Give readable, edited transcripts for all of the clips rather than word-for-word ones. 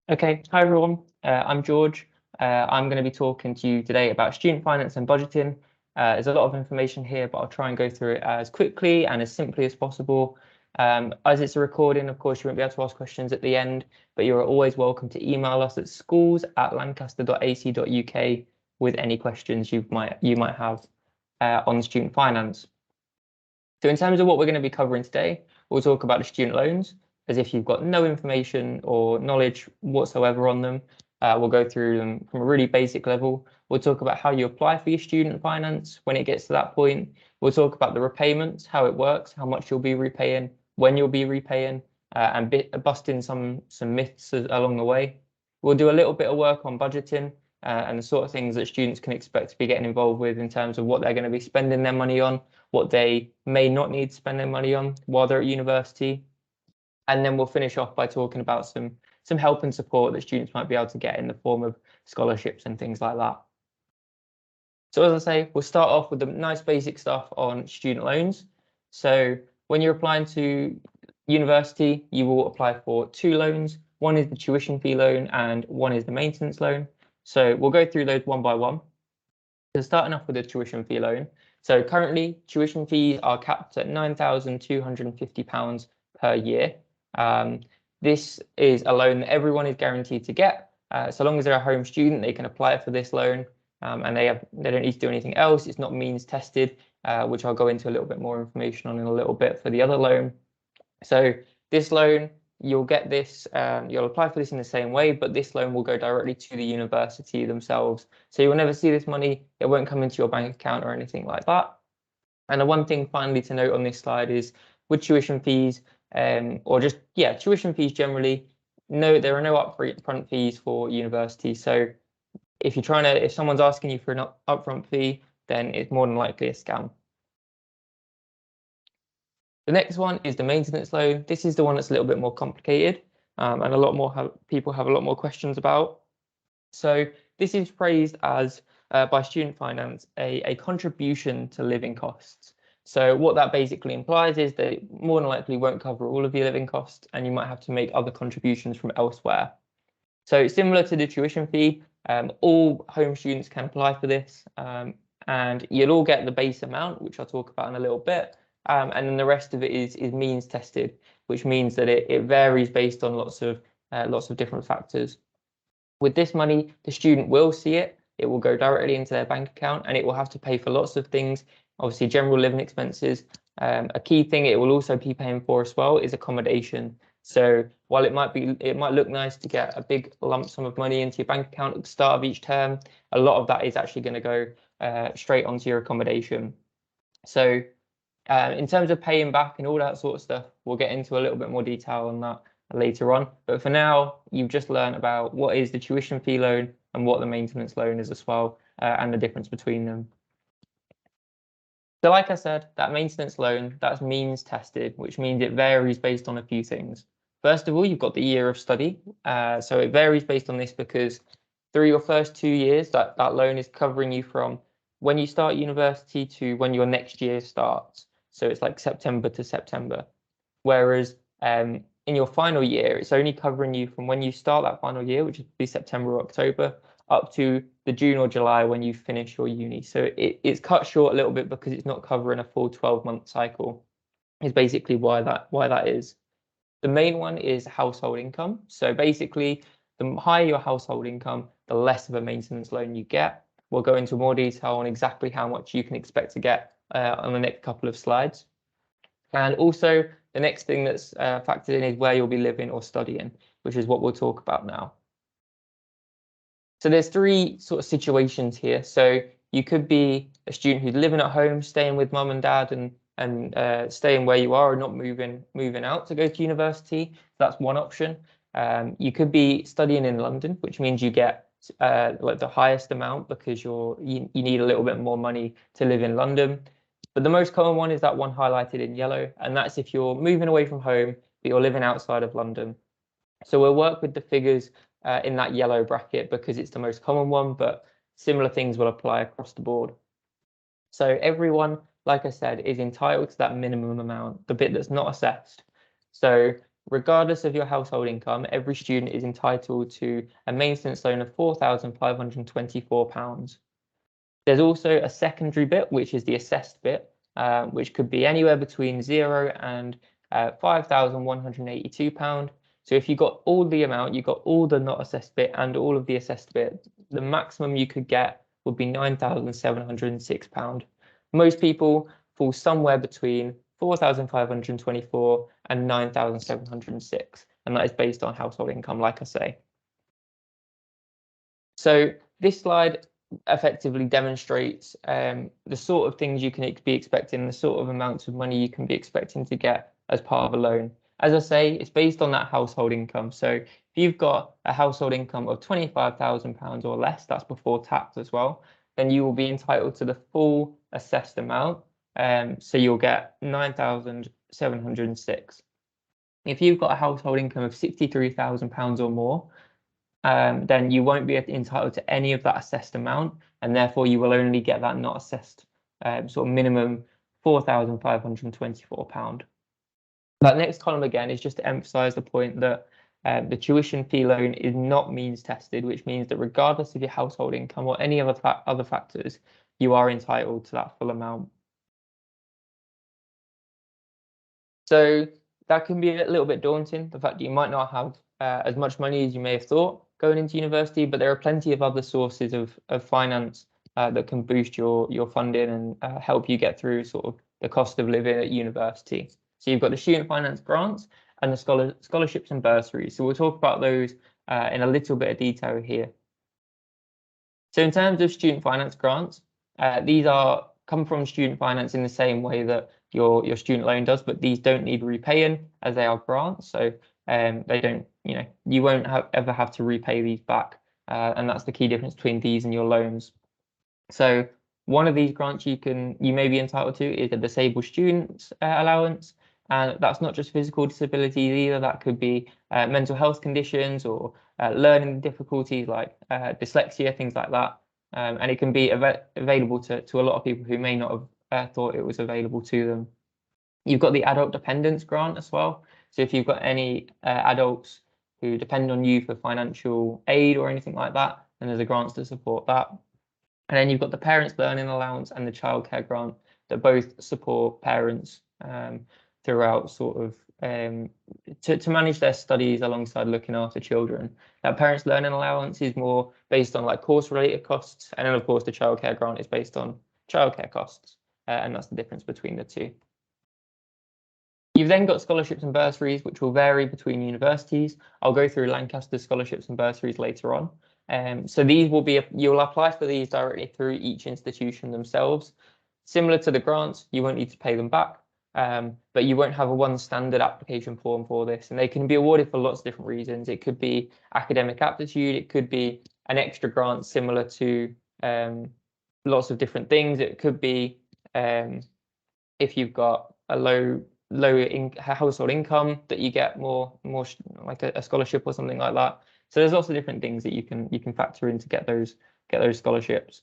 Okay, hi everyone. I'm George. I'm going to be talking to you today about student finance and budgeting. There's a lot of information here, but I'll try and go through it as quickly and as simply as possible. As it's a recording, of course, you won't be able to ask questions at the end, but you're always welcome to email us at schools@lancaster.ac.uk with any questions you might have on student finance. So in terms of what we're going to be covering today, we'll talk about the student loans as if you've got no information or knowledge whatsoever on them. We'll go through them from a really basic level. We'll talk about how you apply for your student finance when it gets to that point. We'll talk about the repayments, how it works, how much you'll be repaying, when you'll be repaying, and busting some myths along the way. We'll do a little bit of work on budgeting and the sort of things that students can expect to be getting involved with in terms of what they're going to be spending their money on, what they may not need to spend their money on while they're at university. And then we'll finish off by talking about some help and support that students might be able to get in the form of scholarships and things like that. So as I say, we'll start off with the nice basic stuff on student loans. So when you're applying to university, you will apply for two loans. One is the tuition fee loan and one is the maintenance loan. So we'll go through those one by one. So starting off with the tuition fee loan. So currently tuition fees are capped at £9,250 per year. This is a loan that everyone is guaranteed to get. So long as they're a home student, they can apply for this loan, and they don't need to do anything else. It's not means tested, which I'll go into a little bit more information on in a little bit for the other loan. So this loan, you'll get this, you'll apply for this in the same way, but this loan will go directly to the university themselves. So you'll never see this money. It won't come into your bank account or anything like that. And the one thing finally to note on this slide is with tuition fees, or just, tuition fees generally, no, there are no upfront fees for university. So if someone's asking you for an upfront fee, then it's more than likely a scam. The next one is the maintenance loan. This is the one that's a little bit more complicated, and a lot more people have a lot more questions about. So this is phrased as by student finance a contribution to living costs. So what that basically implies is that it more than likely won't cover all of your living costs, and you might have to make other contributions from elsewhere. So similar to the tuition fee, all home students can apply for this, and you'll all get the base amount, which I'll talk about in a little bit. And then the rest of it is means tested, which means that it varies based on lots of different factors. With this money, the student will see it. It will go directly into their bank account, and it will have to pay for lots of things. Obviously, general living expenses. A key thing it will also be paying for as well is accommodation. So while it might look nice to get a big lump sum of money into your bank account at the start of each term, a lot of that is actually going to go straight onto your accommodation. So in terms of paying back and all that sort of stuff, we'll get into a little bit more detail on that later on. But for now, you've just learned about what is the tuition fee loan and what the maintenance loan is as well, and the difference between them. So like I said, that maintenance loan, that's means tested, which means it varies based on a few things. First of all, you've got the year of study. So it varies based on this because through your first 2 years, that loan is covering you from when you start university to when your next year starts. So it's like September to September. Whereas in your final year, it's only covering you from when you start that final year, which would be September or October, up to the June or July when you finish your uni. So it's cut short a little bit because it's not covering a full 12-month cycle, is basically why that is. The main one is household income. So basically, the higher your household income, the less of a maintenance loan you get. We'll go into more detail on exactly how much you can expect to get on the next couple of slides. And also, the next thing that's factored in is where you'll be living or studying, which is what we'll talk about now. So there's three sort of situations here. So you could be a student who's living at home, staying with mum and dad, and staying where you are and not moving out to go to university. That's one option. You could be studying in London, which means you get like the highest amount because you need a little bit more money to live in London. But the most common one is that one highlighted in yellow, and that's if you're moving away from home, but you're living outside of London. So we'll work with the figures in that yellow bracket because it's the most common one, but similar things will apply across the board. So everyone, like I said, is entitled to that minimum amount, the bit that's not assessed. So regardless of your household income, every student is entitled to a maintenance loan of £4,524. There's also a secondary bit, which is the assessed bit, which could be anywhere between £0 and £5,182. So if you got all the amount, you got all the not assessed bit and all of the assessed bit, the maximum you could get would be £9,706. Most people fall somewhere between 4,524 and 9,706, and that is based on household income, like I say. So this slide effectively demonstrates the sort of things you can be expecting, the sort of amounts of money you can be expecting to get as part of a loan. As I say, it's based on that household income. So if you've got a household income of £25,000 or less, that's before tax as well, then you will be entitled to the full assessed amount. So you'll get 9,706. If you've got a household income of £63,000 or more, then you won't be entitled to any of that assessed amount, and therefore you will only get that not assessed sort of minimum £4,524. That next column again is just to emphasise the point that the tuition fee loan is not means tested, which means that regardless of your household income or any other factors, you are entitled to that full amount. So that can be a little bit daunting, the fact that you might not have as much money as you may have thought going into university, but there are plenty of other sources of finance that can boost your funding and help you get through sort of the cost of living at university. So you've got the student finance grants and the scholarships and bursaries. So we'll talk about those in a little bit of detail here. So in terms of student finance grants, these come from student finance in the same way that your student loan does, but these don't need repaying as they are grants. So they don't, you won't ever have to repay these back. And that's the key difference between these and your loans. So one of these grants you may be entitled to is a disabled students allowance. And that's not just physical disabilities either. That could be mental health conditions or learning difficulties like dyslexia, things like that. And it can be available to a lot of people who may not have thought it was available to them. You've got the adult dependence grant as well. So if you've got any adults who depend on you for financial aid or anything like that, then there's a grant to support that. And then you've got the parents' learning allowance and the childcare grant that both support parents throughout sort of to manage their studies alongside looking after children. That parents' learning allowance is more based on like course-related costs, and then of course the childcare grant is based on childcare costs, and that's the difference between the two. You've then got scholarships and bursaries, which will vary between universities. I'll go through Lancaster scholarships and bursaries later on. So these will be, you'll apply for these directly through each institution themselves. Similar to the grants, you won't need to pay them back, but you won't have a one standard application form for this. And they can be awarded for lots of different reasons. It could be academic aptitude. It could be an extra grant similar to lots of different things. It could be if you've got a low household income that you get more like a scholarship or something like that. So there's lots of different things that you can factor in to get those scholarships.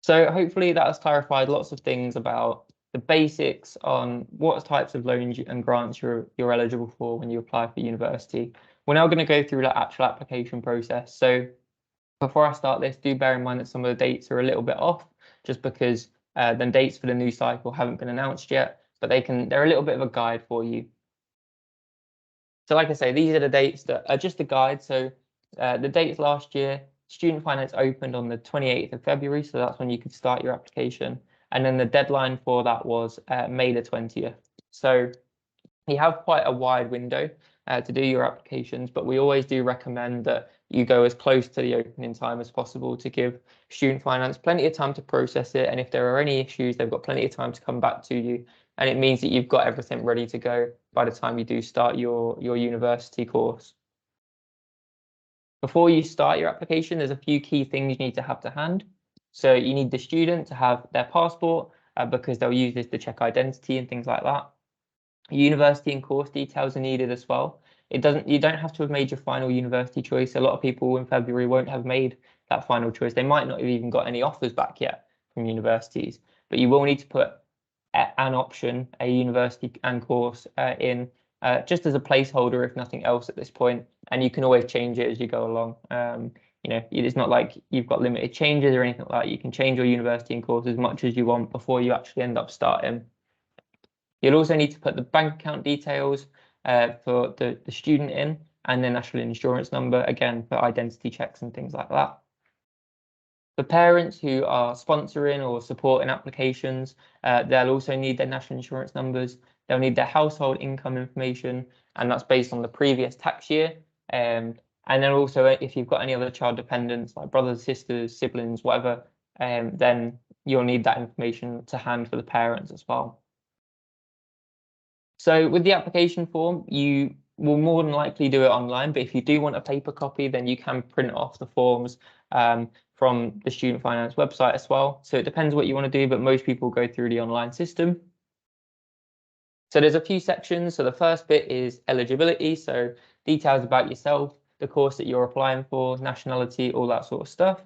So hopefully that has clarified lots of things about the basics on what types of loans and grants you're eligible for when you apply for university. We're now going to go through the actual application process. So before I start this, do bear in mind that some of the dates are a little bit off, just because the dates for the new cycle haven't been announced yet, but they're a little bit of a guide for you. So like I say, these are the dates that are just a guide. So the dates last year, student finance opened on the 28th of February, so that's when you could start your application. And then the deadline for that was May the 20th. So you have quite a wide window to do your applications, but we always do recommend that you go as close to the opening time as possible to give student finance plenty of time to process it. And if there are any issues, they've got plenty of time to come back to you. And it means that you've got everything ready to go by the time you do start your university course. Before you start your application, there's a few key things you need to have to hand. So you need the student to have their passport because they'll use this to check identity and things like that. University and course details are needed as well. You don't have to have made your final university choice. A lot of people in February won't have made that final choice. They might not have even got any offers back yet from universities, but you will need to put an option, a university and course in just as a placeholder, if nothing else at this point, and you can always change it as you go along. It's not like you've got limited changes or anything like that. You can change your university and course as much as you want before you actually end up starting. You'll also need to put the bank account details for the student in, and their national insurance number, again, for identity checks and things like that. For parents who are sponsoring or supporting applications, they'll also need their national insurance numbers. They'll need their household income information, and that's based on the previous tax year. And then also, if you've got any other child dependents, like brothers, sisters, siblings, whatever, then you'll need that information to hand for the parents as well. So with the application form, you will more than likely do it online, but if you do want a paper copy, then you can print off the forms from the Student Finance website as well. So it depends what you want to do, but most people go through the online system. So there's a few sections. So the first bit is eligibility, so details about yourself, the course that you're applying for, nationality, all that sort of stuff.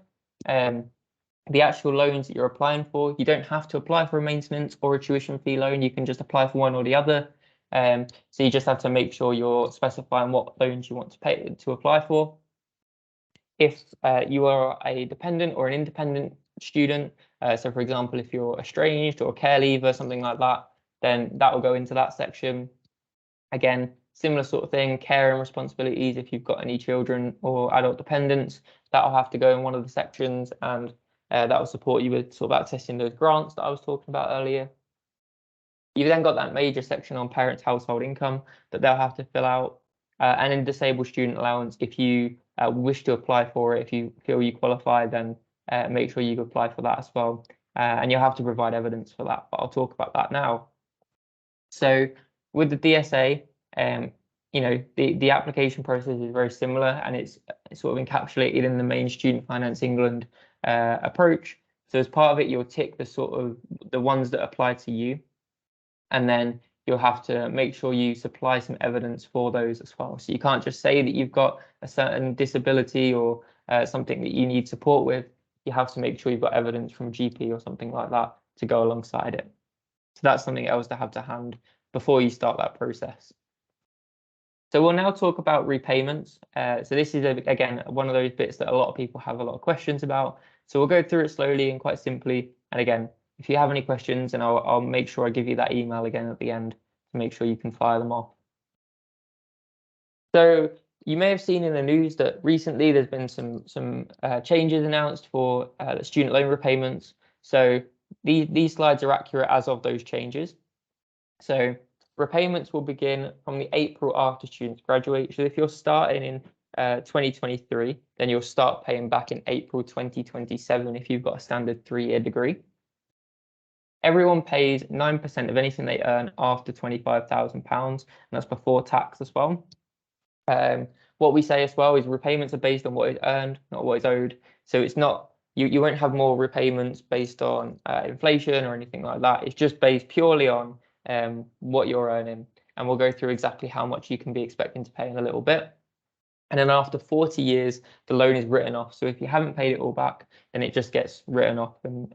The actual loans that you're applying for, you don't have to apply for a maintenance or a tuition fee loan. You can just apply for one or the other. So you just have to make sure you're specifying what loans you want to pay to apply for. If you are a dependent or an independent student, so for example, if you're estranged or care leaver, something like that, then that will go into that section. Again, similar sort of thing, care and responsibilities. If you've got any children or adult dependents, that'll have to go in one of the sections, and that will support you with sort of accessing those grants that I was talking about earlier. You've then got that major section on parents' household income that they'll have to fill out, and then disabled student allowance. If you wish to apply for it, if you feel you qualify, then make sure you apply for that as well. And you'll have to provide evidence for that, but I'll talk about that now. So with the DSA, the application process is very similar, and it's sort of encapsulated in the main Student Finance England approach. So as part of it, you'll tick the ones that apply to you, and then you'll have to make sure you supply some evidence for those as well. So you can't just say that you've got a certain disability or something that you need support with. You have to make sure you've got evidence from GP or something like that to go alongside it. So that's something else to have to hand before you start that process. So we'll now talk about repayments. So this is, again, one of those bits that a lot of people have a lot of questions about. So we'll go through it slowly and quite simply. And again, if you have any questions, and I'll make sure I give you that email again at the end to make sure you can fire them off. So you may have seen in the news that recently there's been some changes announced for the student loan repayments. So these slides are accurate as of those changes. So repayments will begin from the April after students graduate. So if you're starting in 2023, then you'll start paying back in April 2027 if you've got a standard 3-year degree. Everyone pays 9% of anything they earn after £25,000, and that's before tax as well. What we say as well is repayments are based on what is earned, not what is owed. So it's not, you won't have more repayments based on inflation or anything like that. It's just based purely on what you're earning. And we'll go through exactly how much you can be expecting to pay in a little bit. And then after 40 years, the loan is written off. So if you haven't paid it all back, then it just gets written off, and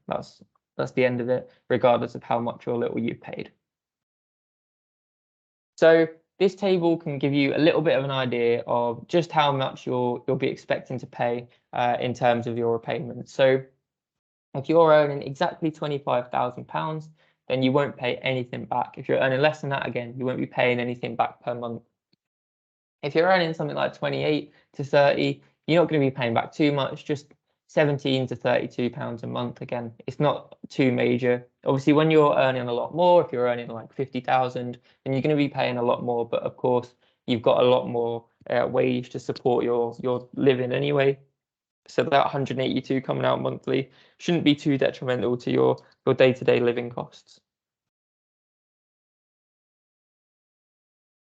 that's the end of it, regardless of how much or little you've paid. So this table can give you a little bit of an idea of just how much you'll be expecting to pay in terms of your repayments. So if you're earning exactly £25,000, then you won't pay anything back. If you're earning less than that, again, you won't be paying anything back per month. If you're earning something like 28 to 30, you're not going to be paying back too much, just 17 to 32 pounds a month. Again, it's not too major. Obviously, when you're earning a lot more, if you're earning like 50,000, then you're going to be paying a lot more. But of course, you've got a lot more wage to support your living anyway. So that 182 coming out monthly shouldn't be too detrimental to your day-to-day living costs.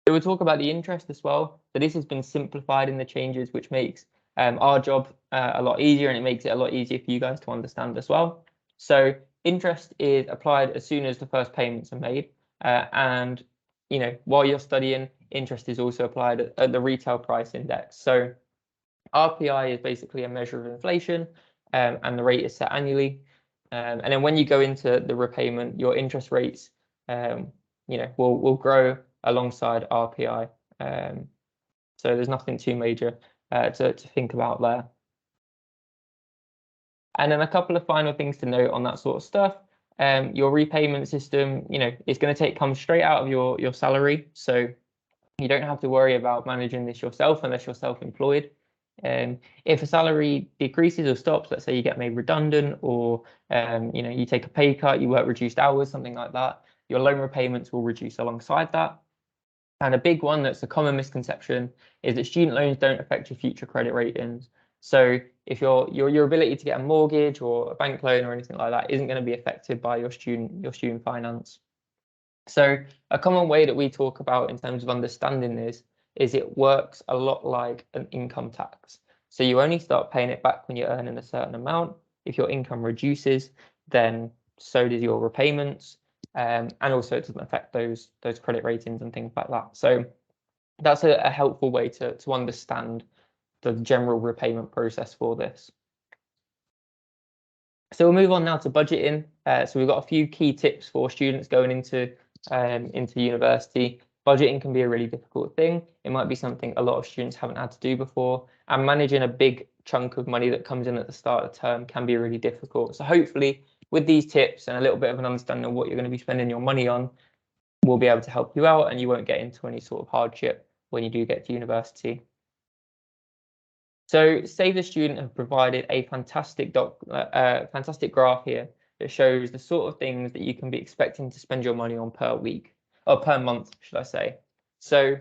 So we'll talk about the interest as well. So this has been simplified in the changes, which makes our job a lot easier, and it makes it a lot easier for you guys to understand as well. So interest is applied as soon as the first payments are made, and while you're studying, interest is also applied at the retail price index. So RPI is basically a measure of inflation, and the rate is set annually. And then when you go into the repayment, your interest rates, will grow alongside RPI. So there's nothing too major to think about there. And then a couple of final things to note on that sort of stuff. Your repayment system, is going to come straight out of your salary. So you don't have to worry about managing this yourself unless you're self-employed. If a salary decreases or stops, let's say you get made redundant, or you take a pay cut, you work reduced hours, something like that, your loan repayments will reduce alongside that. And a big one that's a common misconception is that student loans don't affect your future credit ratings. So if your ability to get a mortgage or a bank loan or anything like that isn't going to be affected by your student finance. So a common way that we talk about in terms of understanding this is it works a lot like an income tax. So you only start paying it back when you're earning a certain amount. If your income reduces, then so does your repayments. And also it doesn't affect those credit ratings and things like that. So that's a helpful way to understand the general repayment process for this. So we'll move on now to budgeting. So we've got a few key tips for students going into university. Budgeting can be a really difficult thing. It might be something a lot of students haven't had to do before, and managing a big chunk of money that comes in at the start of the term can be really difficult. So hopefully with these tips and a little bit of an understanding of what you're going to be spending your money on, we'll be able to help you out and you won't get into any sort of hardship when you do get to university. So Save the Student have provided a fantastic graph here that shows the sort of things that you can be expecting to spend your money on per week, or per month, should I say. So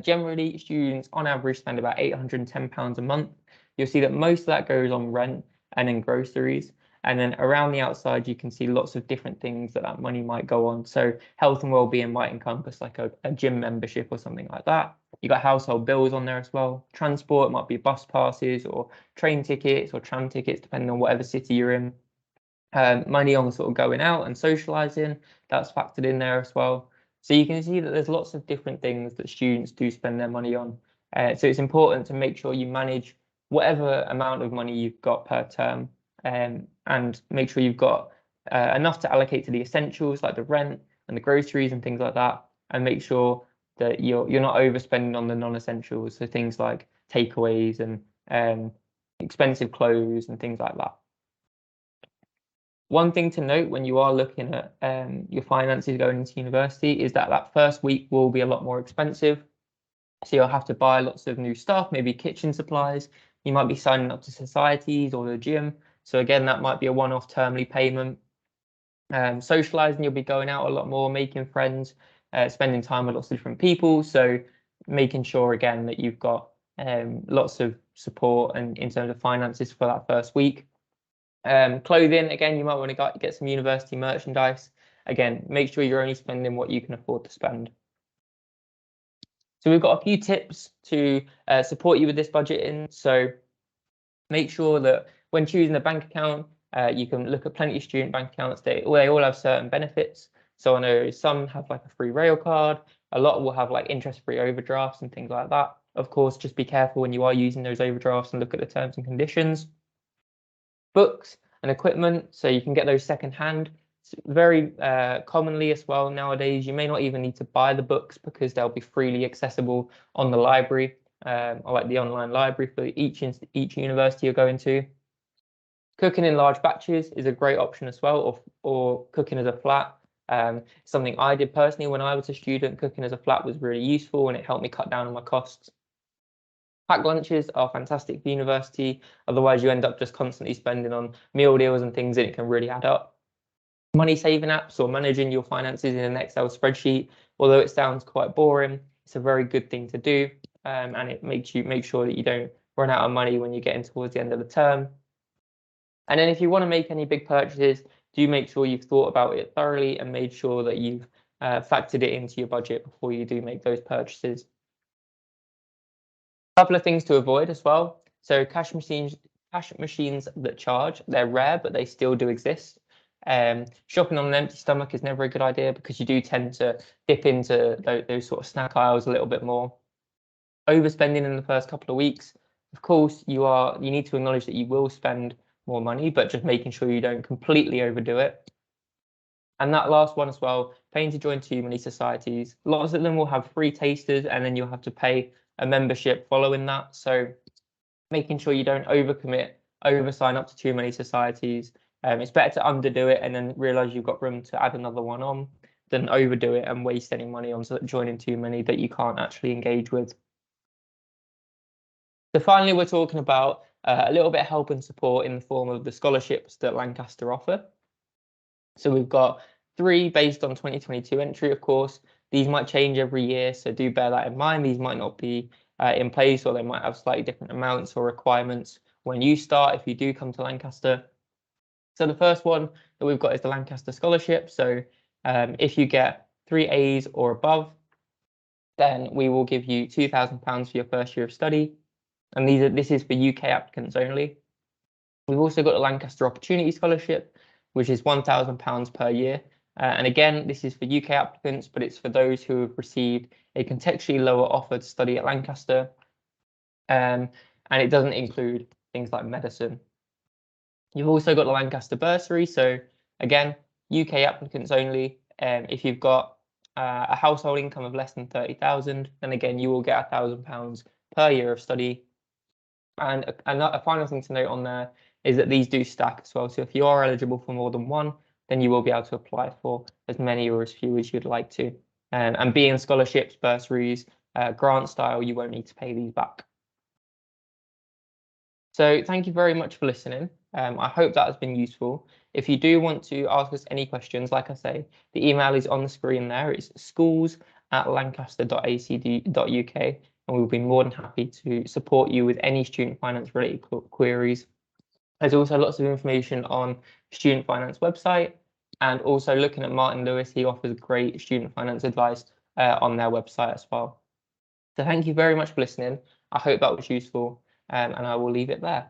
generally, students on average spend about £810 a month. You'll see that most of that goes on rent and then groceries. And then around the outside, you can see lots of different things that money might go on. So health and well-being might encompass like a gym membership or something like that. You got household bills on there as well. Transport might be bus passes or train tickets or tram tickets, depending on whatever city you're in. Money on sort of going out and socializing, that's factored in there as well. So you can see that there's lots of different things that students do spend their money on. So it's important to make sure you manage whatever amount of money you've got per term, and make sure you've got enough to allocate to the essentials like the rent and the groceries and things like that, and make sure that you're not overspending on the non-essentials, so things like takeaways and expensive clothes and things like that. One thing to note when you are looking at your finances going into university is that first week will be a lot more expensive. So you'll have to buy lots of new stuff, maybe kitchen supplies. You might be signing up to societies or the gym. So again, that might be a one-off termly payment. Socializing, you'll be going out a lot more, making friends, spending time with lots of different people. So making sure again that you've got lots of support and in terms of finances for that first week. Clothing, again, you might want to get some university merchandise. Again, make sure you're only spending what you can afford to spend. So we've got a few tips to support you with this budgeting. So make sure that when choosing a bank account, you can look at plenty of student bank accounts. They all have certain benefits. So I know some have like a free rail card. A lot will have like interest-free overdrafts and things like that. Of course, just be careful when you are using those overdrafts and look at the terms and conditions. Books and equipment, so you can get those secondhand. Very commonly as well nowadays, you may not even need to buy the books because they'll be freely accessible on the library, or like the online library for each university you're going to. Cooking in large batches is a great option as well, or cooking as a flat. Something I did personally when I was a student. Cooking as a flat was really useful and it helped me cut down on my costs. Packed lunches are fantastic for university. Otherwise, you end up just constantly spending on meal deals and things, and it can really add up. Money saving apps or managing your finances in an Excel spreadsheet, although it sounds quite boring, it's a very good thing to do, and it makes you make sure that you don't run out of money when you're getting towards the end of the term. And then if you want to make any big purchases, do make sure you've thought about it thoroughly and made sure that you've factored it into your budget before you do make those purchases. A couple of things to avoid as well. So cash machines that charge, they're rare, but they still do exist. Shopping on an empty stomach is never a good idea because you do tend to dip into those sort of snack aisles a little bit more. Overspending in the first couple of weeks. Of course, you need to acknowledge that you will spend more money, but just making sure you don't completely overdo it. And that last one as well, paying to join too many societies. Lots of them will have free tasters, and then you'll have to pay a membership following that. So making sure you don't overcommit, over sign up to too many societies. It's better to underdo it and then realize you've got room to add another one on than overdo it and waste any money on joining too many that you can't actually engage with. So finally, we're talking about a little bit of help and support in the form of the scholarships that Lancaster offer. So we've got 3 based on 2022 entry, of course. These might change every year, so do bear that in mind. These might not be in place, or they might have slightly different amounts or requirements when you start, if you do come to Lancaster. So the first one that we've got is the Lancaster Scholarship. So if you get 3 A's or above, then we will give you £2,000 for your first year of study. And this is for UK applicants only. We've also got the Lancaster Opportunity Scholarship, which is £1,000 per year. And again, this is for UK applicants, but it's for those who have received a contextually lower offer to study at Lancaster. And it doesn't include things like medicine. You've also got the Lancaster Bursary. So again, UK applicants only. If you've got a household income of less than 30,000, then again, you will get £1,000 per year of study. And a final thing to note on there is that these do stack as well. So if you are eligible for more than one, then you will be able to apply for as many or as few as you'd like to. And being scholarships, bursaries, grant style, you won't need to pay these back. So thank you very much for listening. I hope that has been useful. If you do want to ask us any questions, like I say, the email is on the screen there. It's schools@lancaster.ac.uk, and we'll be more than happy to support you with any student finance related queries. There's also lots of information on student finance website, and also looking at Martin Lewis, he offers great student finance advice on their website as well. So thank you very much for listening. I hope that was useful, and I will leave it there.